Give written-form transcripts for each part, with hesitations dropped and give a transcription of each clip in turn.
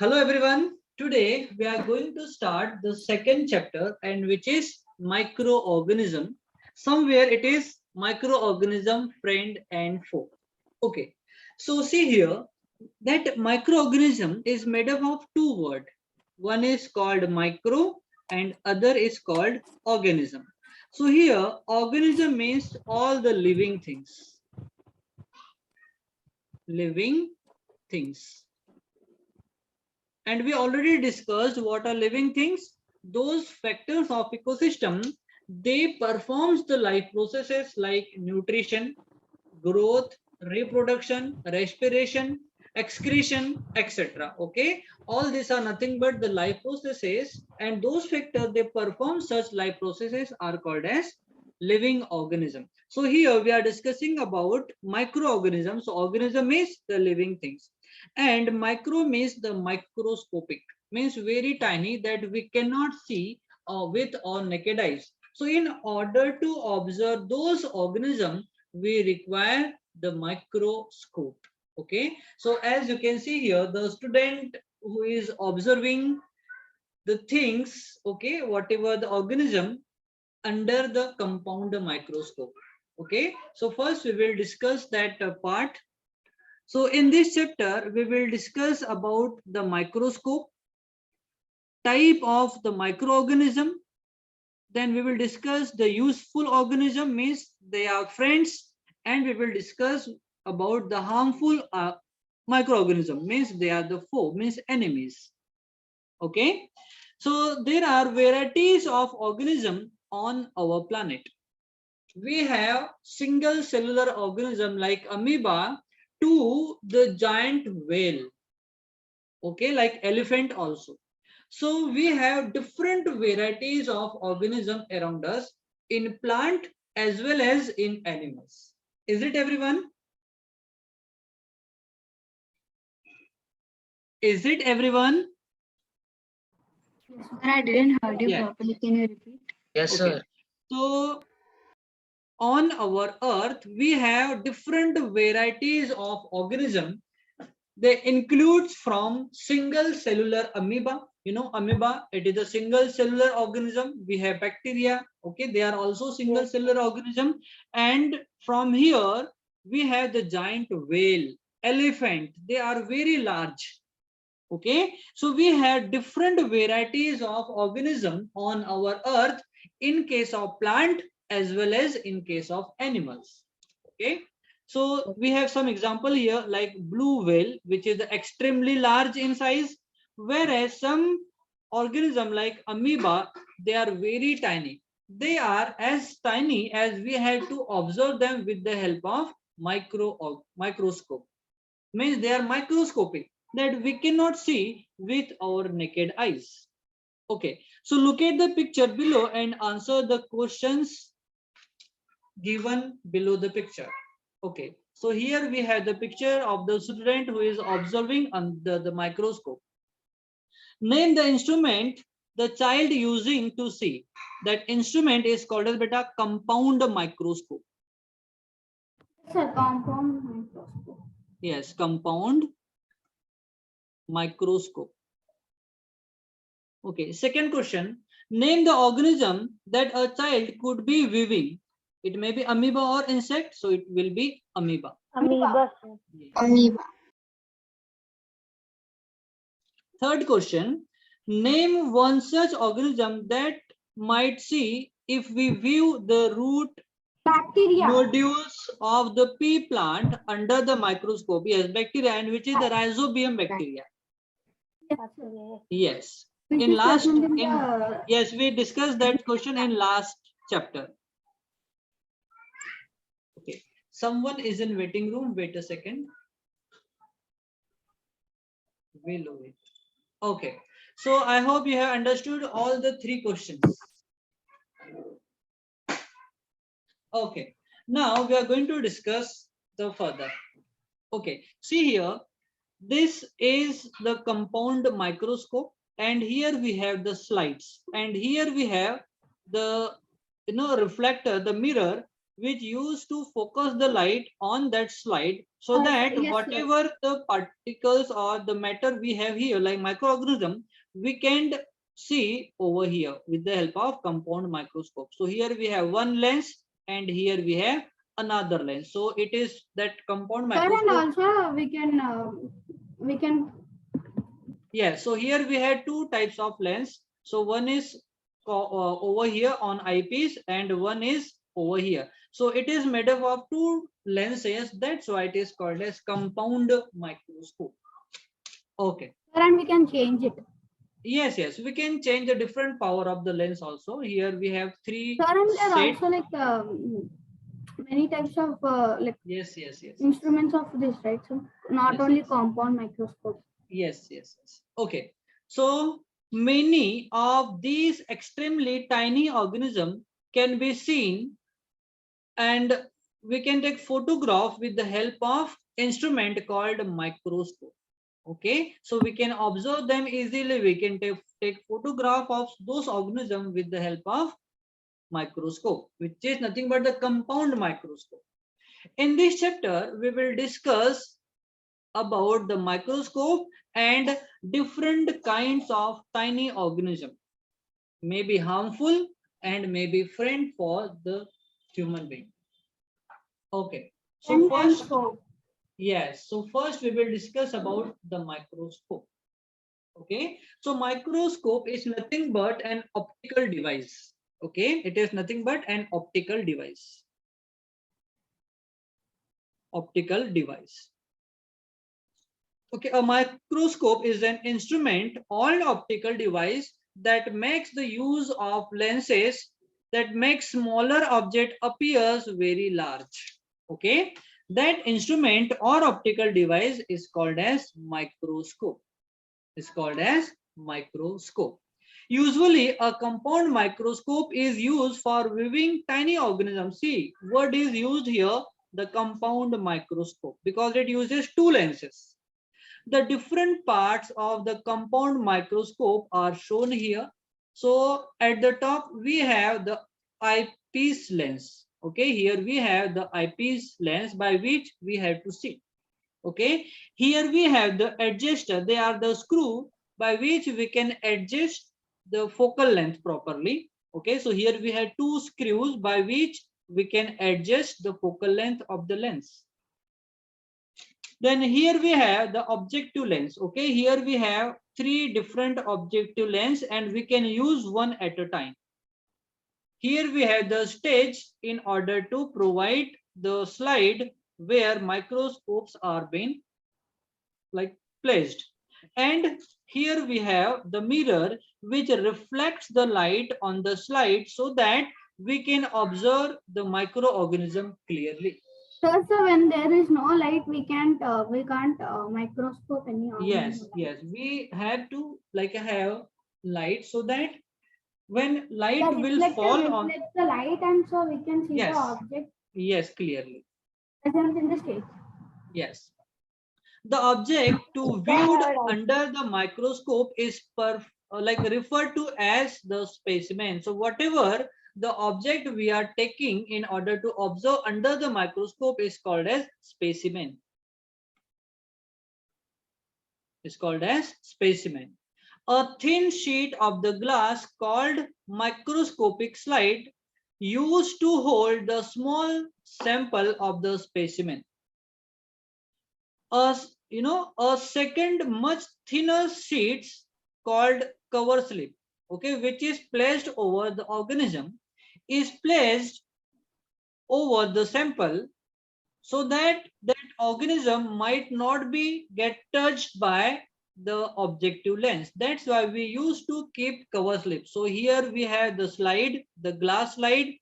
Hello everyone. Today we are going to start the second chapter and which is microorganism. Somewhere it is microorganism friend and foe. Okay. So see here that microorganism is made up of two words. One is called micro and other is called organism. So here organism means all the living things. Living things. And we already discussed what are living things. Those factors of ecosystem, they performs the life processes like nutrition, growth, reproduction, respiration, excretion, etc. Okay, all these are nothing but the life processes, and those factors they perform such life processes are called as living organism. So here we are discussing about microorganisms. So organism is the living things, and micro means the microscopic, means very tiny that we cannot see with our naked eyes. So in order to observe those organisms, we require the microscope. Okay, so as you can see here, the student who is observing the things, okay, whatever the organism under the compound microscope. Okay, so first we will discuss that part. So in this chapter, we will discuss about the microscope, type of the microorganism. Then we will discuss the useful organism, means they are friends, and we will discuss about the harmful microorganism, means they are the foe, means enemies. Okay, so there are varieties of organism on our planet. We have single cellular organism like amoeba to the giant whale, okay, like elephant also. So we have different varieties of organism around us in plant as well as in animals. Is it everyone? Is it everyone? I didn't heard you Yeah. properly. Can you repeat? Yes, Okay. sir. So on our earth, we have different varieties of organism. They includes from single cellular amoeba. You know, amoeba, it is a single cellular organism. We have bacteria. Okay, they are also single cellular organism. And from here, we have the giant whale, elephant. They are very large. Okay, so we have different varieties of organism on our earth in case of plant as well as in case of animals. Okay, so we have some example here like blue whale, which is extremely large in size, whereas some organism like amoeba, they are very tiny. They are as tiny as we have to observe them with the help of microscope, means they are microscopic that we cannot see with our naked eyes. Okay, so look at the picture below and answer the questions given below the picture. Okay, so here we have the picture of the student who is observing under the microscope. Name the instrument the child using to see. That instrument is called as beta compound microscope. It's a compound microscope. Yes, compound microscope. Okay, second question. Name the organism that a child could be viewing. It may be amoeba or insect, so it will be amoeba. Amoeba. Yes. Amoeba. Third question. Name one such organism that might see if we view the root Bacteria. nodules of the pea plant under the microscope. Yes, bacteria, and which is the rhizobium bacteria. Yes. In last, yes, we discussed that question in last chapter. Okay. Someone is in waiting room. Wait a second. We'll wait. Okay. So I hope you have understood all the three questions. Okay. Now we are going to discuss the further. Okay. See here. This is the compound microscope, and here we have the slides, and here we have the reflector, the mirror, which used to focus the light on that slide, so that Yes, whatever the particles or the matter we have here, like microorganism, we can see over here with the help of compound microscope. So here we have one lens and here we have another lens. So it is that compound sir, and microscope. also we can Yeah, so here we had two types of lens. So one is over here on eyepiece and one is over here. So it is made up of two lenses. That's why it is called as compound microscope. Okay. sir, and we can change it. Yes, yes, we can change the different power of the lens also. Here we have three Sir, and there are set. also like many types of Yes, yes, yes, yes. instruments of this, right? So not Yes, only yes. compound microscope. Yes, yes, yes. Okay. So many of these extremely tiny organisms can be seen, and we can take photograph with the help of instrument called microscope. Okay, so we can observe them easily. We can take photograph of those organisms with the help of microscope, which is nothing but the compound microscope. In this chapter we will discuss about the microscope and different kinds of tiny organism, may be harmful and may be friend for the human being. Okay, so And first, so yes, so first we will discuss about the microscope. Okay, so microscope is nothing but an optical device. Okay, it is nothing but an optical device. Optical device. Okay, a microscope is an instrument or an optical device that makes the use of lenses that make smaller object appears very large. Okay, that instrument or optical device is called as microscope. Is called as microscope. Usually, a compound microscope is used for viewing tiny organisms. See, word is used here, the compound microscope, because it uses two lenses. The different parts of the compound microscope are shown here. So at the top we have the eyepiece lens. Okay, here we have the eyepiece lens by which we have to see. Okay, here we have the adjuster. They are the screw by which we can adjust the focal length properly. Okay, so here we have two screws by which we can adjust the focal length of the lens. Then here we have the objective lens. Okay, here we have three different objective lens and we can use one at a time. Here we have the stage in order to provide the slide where microscopes are being like placed. And here we have the mirror which reflects the light on the slide so that we can observe the microorganism clearly. so when there is no light, we can't microscope any Yes, organism. yes, we have to like have light so that when The light will reflector fall on, reflects the light, and so we can see the yes, object yes, clearly, present in the stage. yes. The object to viewed under the microscope is like referred to as the specimen. So whatever the object we are taking in order to observe under the microscope is called as specimen. Is called as specimen. A thin sheet of the glass called microscopic slide used to hold the small sample of the specimen. A second much thinner sheets called cover slip, okay, which is placed over the organism, is placed over the sample so that that organism might not be get touched by the objective lens. That's why we used to keep cover slip. So here we have the slide, the glass slide.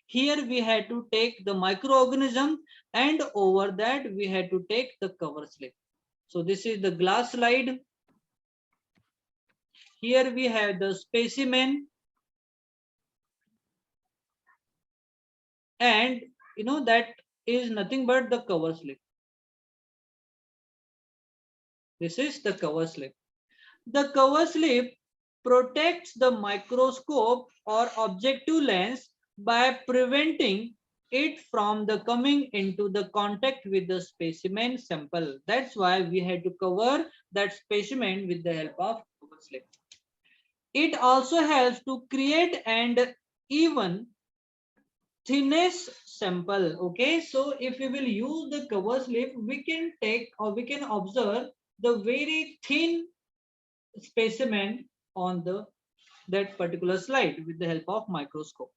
Here we had to take the microorganism, and over that we had to take the cover slip. So this is the glass slide. Here we have the specimen, and that is nothing but the cover slip. This is the cover slip. The cover slip protects the microscope or objective lens by preventing it from the coming into the contact with the specimen sample. That's why we had to cover that specimen with the help of cover slip. It also helps to create and even thinness sample. Okay, so if we will use the cover slip, we can take or we can observe the very thin specimen on the that particular slide with the help of microscope.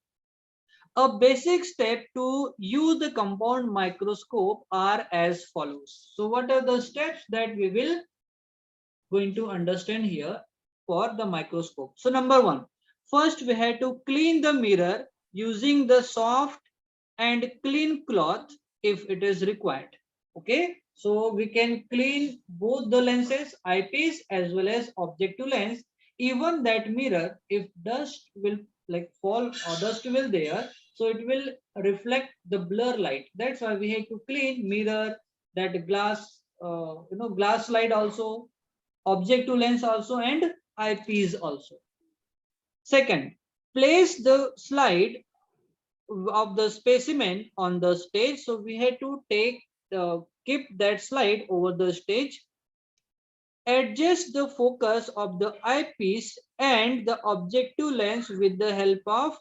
A basic step to use the compound microscope are as follows. So what are the steps that we will going to understand here for the microscope? So number one, first we have to clean the mirror using the soft and clean cloth if it is required. Okay, so we can clean both the lenses, eyepiece as well as objective lens. Even that mirror, if dust will like fall or dust will there, so it will reflect the blur light. That's why we have to clean mirror, that glass, glass slide also, objective lens also, and eyepiece also. Second, place the slide of the specimen on the stage. So we had to keep that slide over the stage. Adjust the focus of the eyepiece and the objective lens with the help of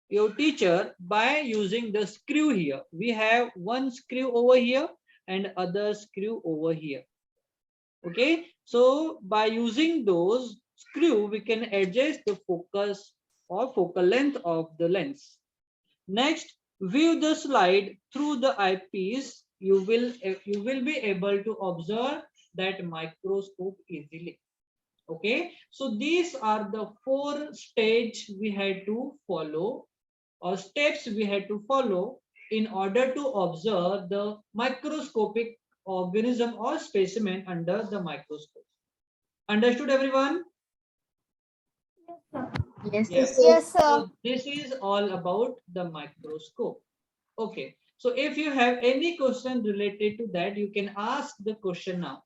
your teacher by using the screw here. We have one screw over here and other screw over here. Okay, so by using those screw, we can adjust the focus or focal length of the lens. Next, view the slide through the eyepiece. You will be able to observe that microscope easily. Okay, so these are the 4 stages we had to follow, or steps we had to follow in order to observe the microscopic organism or specimen under the microscope. Understood, everyone? Yes, sir. Yes, Yes. sir. Yes, sir. So this is all about the microscope. Okay. So if you have any question related to that, you can ask the question now.